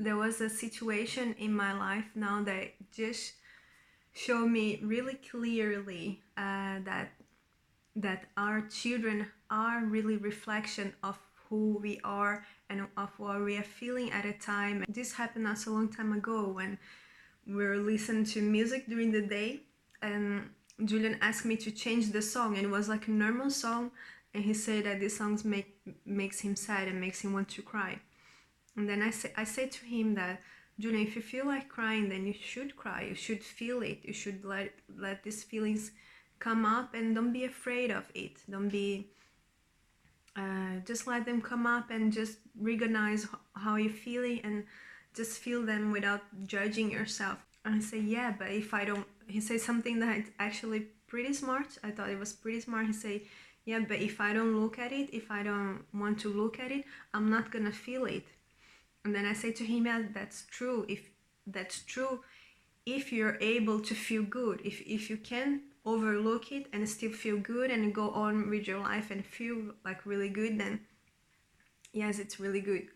there was a situation in my life now that just showed me really clearly that our children are really reflection of who we are and of what we are feeling at a time. This happened not so long time ago when we were listening to music during the day, and Julian asked me to change the song, and it was like a normal song, and he said that this song makes him sad and makes him want to cry. And then I say to him that, Julian, if you feel like crying, then you should cry. You should feel it. You should let these feelings come up, and don't be afraid of it. Don't be just let them come up and just recognize how you're feeling and just feel them without judging yourself. And I say, yeah, but if I don't, he says something that's actually pretty smart. I thought it was pretty smart. He say, yeah, but if I don't look at it, if I don't want to look at it, I'm not gonna feel it. And then I say to him, yeah, that's true. If that's true, if you're able to feel good, if you can overlook it and still feel good and go on with your life and feel like really good, then yes, it's really good.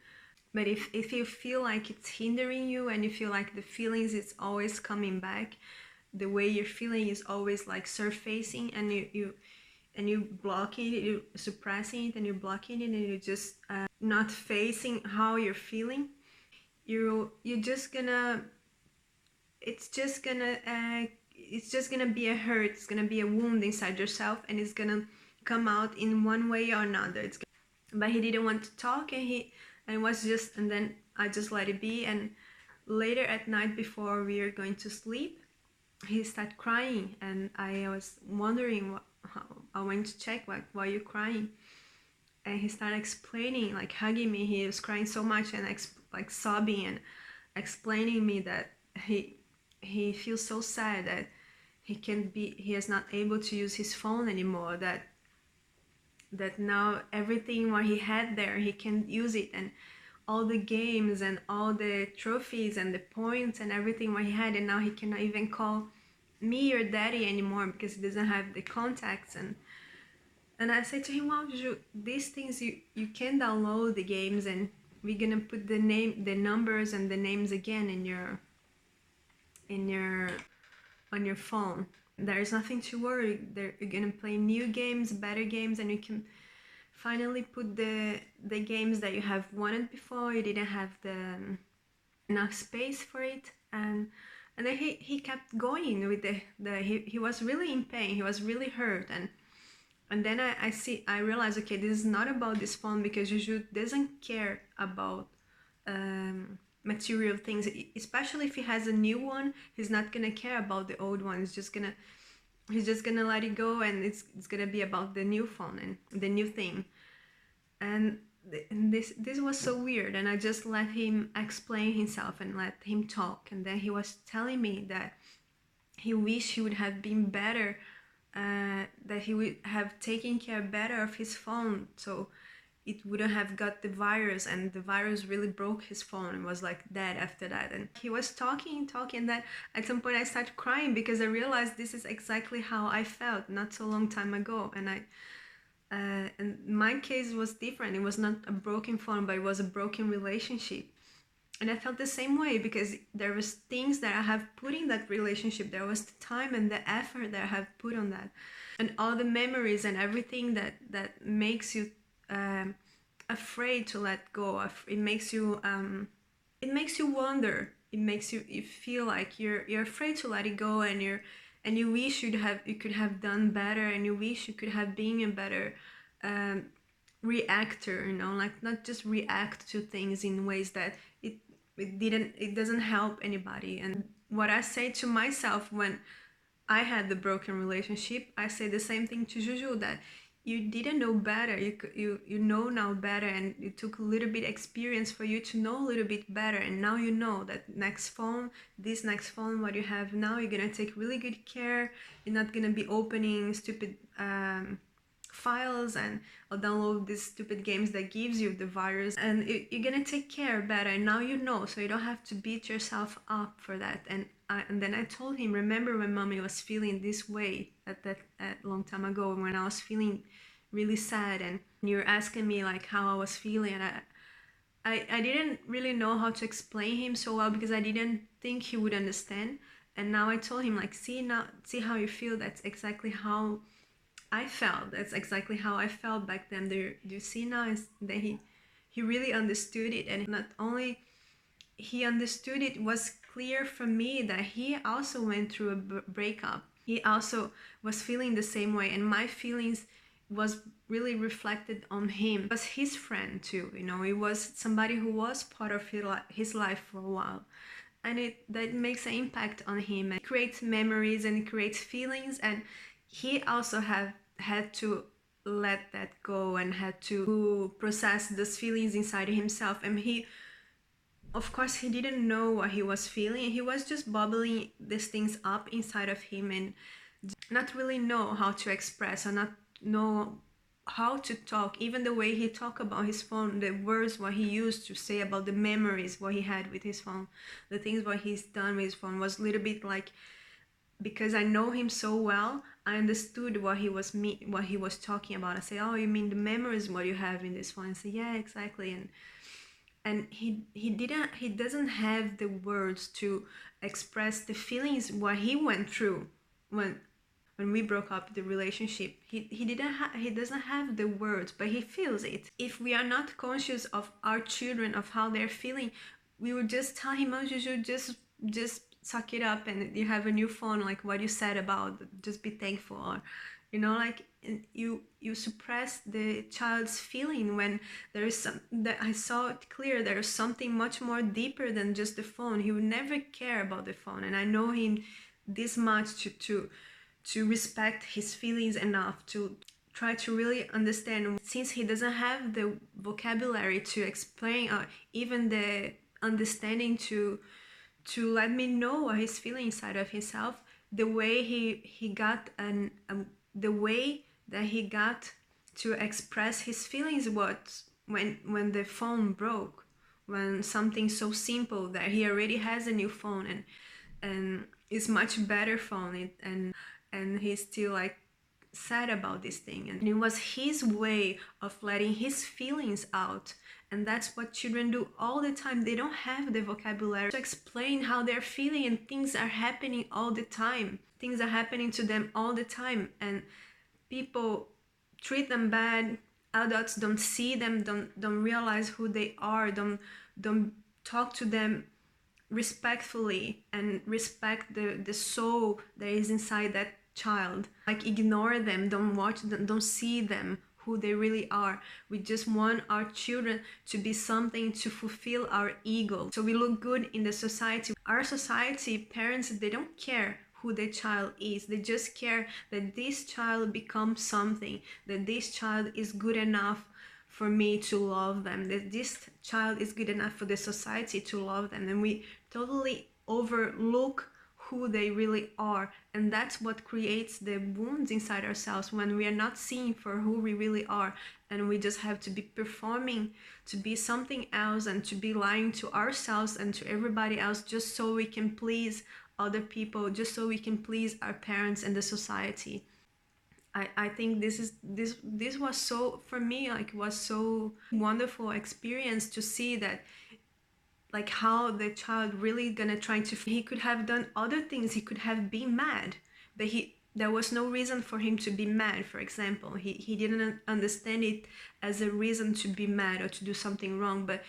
But if you feel like it's hindering you and you feel like the feelings is always coming back, the way you're feeling is always like surfacing, and you blocking it, you're suppressing it, and you're blocking it, and you're just not facing how you're feeling, you're just gonna, it's just gonna be a hurt, it's gonna be a wound inside yourself, and it's gonna come out in one way or another. But he didn't want to talk, and was just, and then I just let it be. And later at night, before we were going to sleep, he started crying, and I was wondering I went to check, like, why are you crying? And he started explaining, like hugging me. He was crying so much and like sobbing and explaining me that he feels so sad that he is not able to use his phone anymore, that now everything what he had there, he can use it, and all the games and all the trophies and the points and everything what he had, and now he cannot even call me or daddy anymore because he doesn't have the contacts. And I say to him, well, these things you can download the games, and we're gonna put the numbers and the names again in your on your phone. There's nothing to worry. You're gonna play new games, better games, and you can finally put the games that you have wanted before. You didn't have enough space for it. And then he kept going with he was really in pain. He was really hurt. And then I realized, okay, this is not about this phone, because Juju doesn't care about material things, especially if he has a new one. He's not gonna care about the old one. He's just gonna let it go, and it's gonna be about the new phone and the new thing. And this was so weird, and I just let him explain himself and let him talk. And then he was telling me that he wished he would have been better, that he would have taken care better of his phone, so it wouldn't have got the virus, and the virus really broke his phone and was like dead after that. And he was talking, and then at some point I started crying, because I realized this is exactly how I felt not so long time ago. And my case was different. It was not a broken phone, but it was a broken relationship. And I felt the same way, because there was things that I have put in that relationship. There was the time and the effort that I have put on that, and all the memories and everything that makes you afraid to let go of. It makes you wonder. It makes you feel like you're afraid to let it go, and you wish you could have done better, and you wish you could have been a better reactor, like not just react to things in ways that it doesn't help anybody. And what I say to myself when I had the broken relationship, I say the same thing to Juju, that you didn't know better. You know now better, and it took a little bit experience for you to know a little bit better. And now you know that this next phone, what you have now, you're gonna take really good care. You're not gonna be opening stupid files or download these stupid games that gives you the virus, and you're gonna take care better. And now you know, so you don't have to beat yourself up for that. And then I told him, remember when mommy was feeling this way at long time ago, when I was feeling really sad, and you were asking me like how I was feeling, and I didn't really know how to explain him so well because I didn't think he would understand. And now I told him, like, see now, see how you feel. That's exactly how I felt. That's exactly how I felt back then. Do you see now is that he really understood it, and not only he understood it, was clear for me that he also went through a breakup. He also was feeling the same way, and my feelings was really reflected on him. It was his friend too, you know. It was somebody who was part of his life for a while, and that makes an impact on him. It creates memories and it creates feelings, and he also had to let that go and had to process those feelings inside himself. And he, of course, he didn't know what he was feeling. He was just bubbling these things up inside of him and not really know how to express or not know how to talk. Even the way he talked about his phone, the words what he used to say about the memories what he had with his phone, the things what he's done with his phone, was a little bit like, because I know him so well, I understood what he was talking about. I say, oh, you mean the memories what you have in this phone? I say, yeah, exactly. And he doesn't have the words to express the feelings what he went through when we broke up the relationship. He doesn't have the words, but he feels it. If we are not conscious of our children, of how they're feeling, we would just tell him, oh, you should just suck it up and you have a new phone, like what you said about just be thankful. Or, you know, like, you suppress the child's feeling when there is some that I saw it clear. There is something much more deeper than just the phone. He would never care about the phone, and I know him this much to respect his feelings enough to try to really understand. Since he doesn't have the vocabulary to explain, or even the understanding to let me know what he's feeling inside of himself, the way he got the way that he got to express his feelings was when the phone broke, when something so simple that he already has a new phone and it's much better phone, and he's still like sad about this thing. And it was his way of letting his feelings out. And that's what children do all the time. They don't have the vocabulary to explain how they're feeling, and things are happening all the time. Things are happening to them all the time, and people treat them bad. Adults don't see them, don't realize who they are, don't talk to them respectfully and respect the soul that is inside that child. Like, ignore them, don't watch them, don't see them who they really are. We just want our children to be something to fulfill our ego, so we look good in the society. Our society, parents, they don't care who the child is. They just care that this child becomes something, that this child is good enough for me to love them, that this child is good enough for the society to love them. And we totally overlook who they really are, and that's what creates the wounds inside ourselves, when we are not seeing for who we really are, and we just have to be performing to be something else, and to be lying to ourselves and to everybody else, just so we can please other people, just so we can please our parents and the society. I think this was so, for me, like, was so wonderful experience to see that, like, how the child really gonna try to, he could have done other things. He could have been mad, but there was no reason for him to be mad. For example, he didn't understand it as a reason to be mad or to do something wrong. But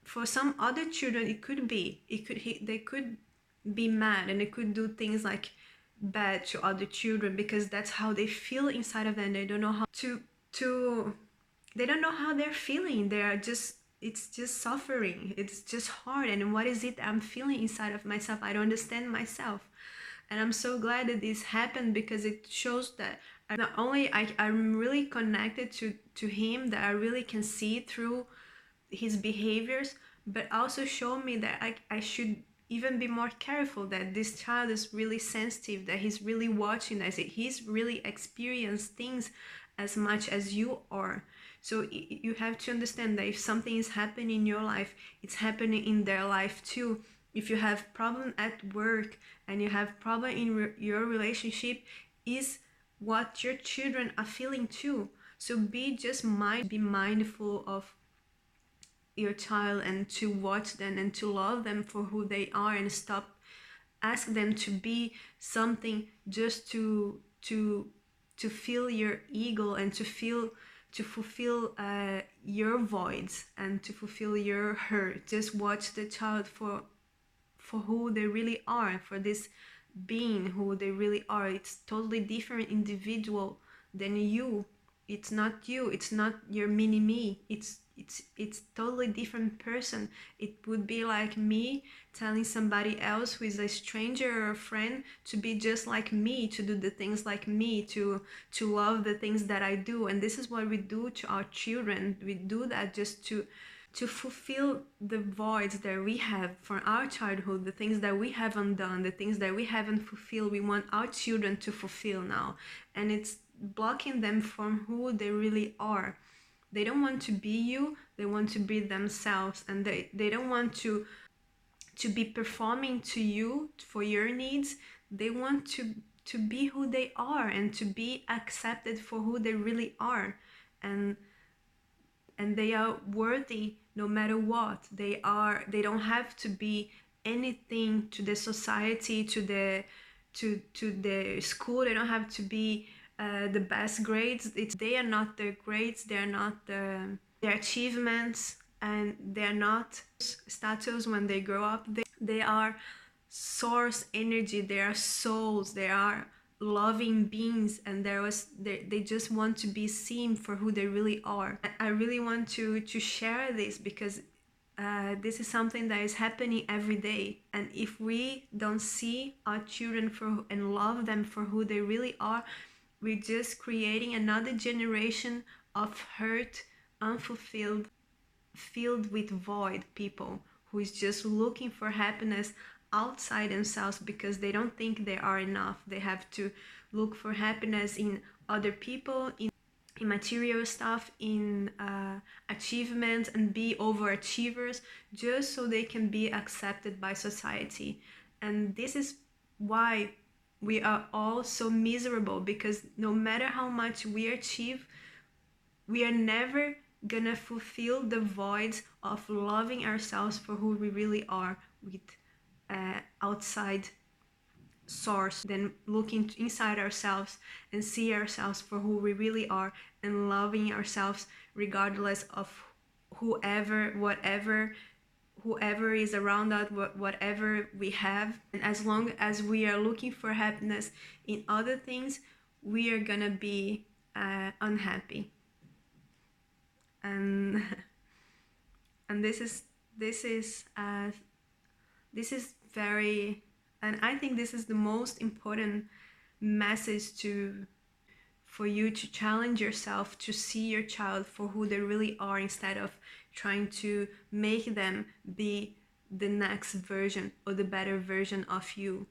for some other children, it could be, they could be mad, and they could do things like bad to other children, because that's how they feel inside of them. They don't know how to they don't know how they're feeling. They are just, it's just suffering, it's just hard. And what is it I'm feeling inside of myself? I don't understand myself. And I'm so glad that this happened, because it shows that not only I'm really connected to him, that I really can see through his behaviors, but also show me that I should even be more careful, that this child is really sensitive, that he's really watching, that he's really experienced things as much as you are. So you have to understand that if something is happening in your life, it's happening in their life too. If you have problem at work and you have problem in your relationship, is what your children are feeling too. So be mindful of your child and to watch them and to love them for who they are, and stop ask them to be something just to fill your ego and to fulfill your voids and to fulfill your hurt. Just watch the child for who they really are, for this being who they really are. It's totally different individual than you. It's not you, it's not your mini me, it's totally different person. It would be like me telling somebody else who is a stranger or a friend to be just like me, to do the things like me, to love the things that I do. And this is what we do to our children. We do that just to fulfill the voids that we have from our childhood, the things that we haven't done, the things that we haven't fulfilled. We want our children to fulfill now, and it's blocking them from who they really are. They don't want to be you, they want to be themselves, and they don't want to be performing to you for your needs. They want to be who they are and to be accepted for who they really are. And they are worthy no matter what. They don't have to be anything to the society, to the school. They don't have to be the best grades. They are not their grades, they are not their achievements, and they are not status when they grow up. They are source energy, they are souls, they are loving beings, and they just want to be seen for who they really are. I really want to share this because this is something that is happening every day, and if we don't see our children and love them for who they really are, we're just creating another generation of hurt, unfulfilled, filled with void people who is just looking for happiness outside themselves because they don't think they are enough. They have to look for happiness in other people, in material stuff, in achievements, and be overachievers just so they can be accepted by society. And this is why we are all so miserable, because no matter how much we achieve, we are never gonna fulfill the voids of loving ourselves for who we really are with outside source, then looking inside ourselves and see ourselves for who we really are, and loving ourselves regardless of whoever is around us, whatever we have. And as long as we are looking for happiness in other things, we are gonna be unhappy. And and this is very, and I think this is the most important message for you to challenge yourself to see your child for who they really are, instead of trying to make them be the next version or the better version of you.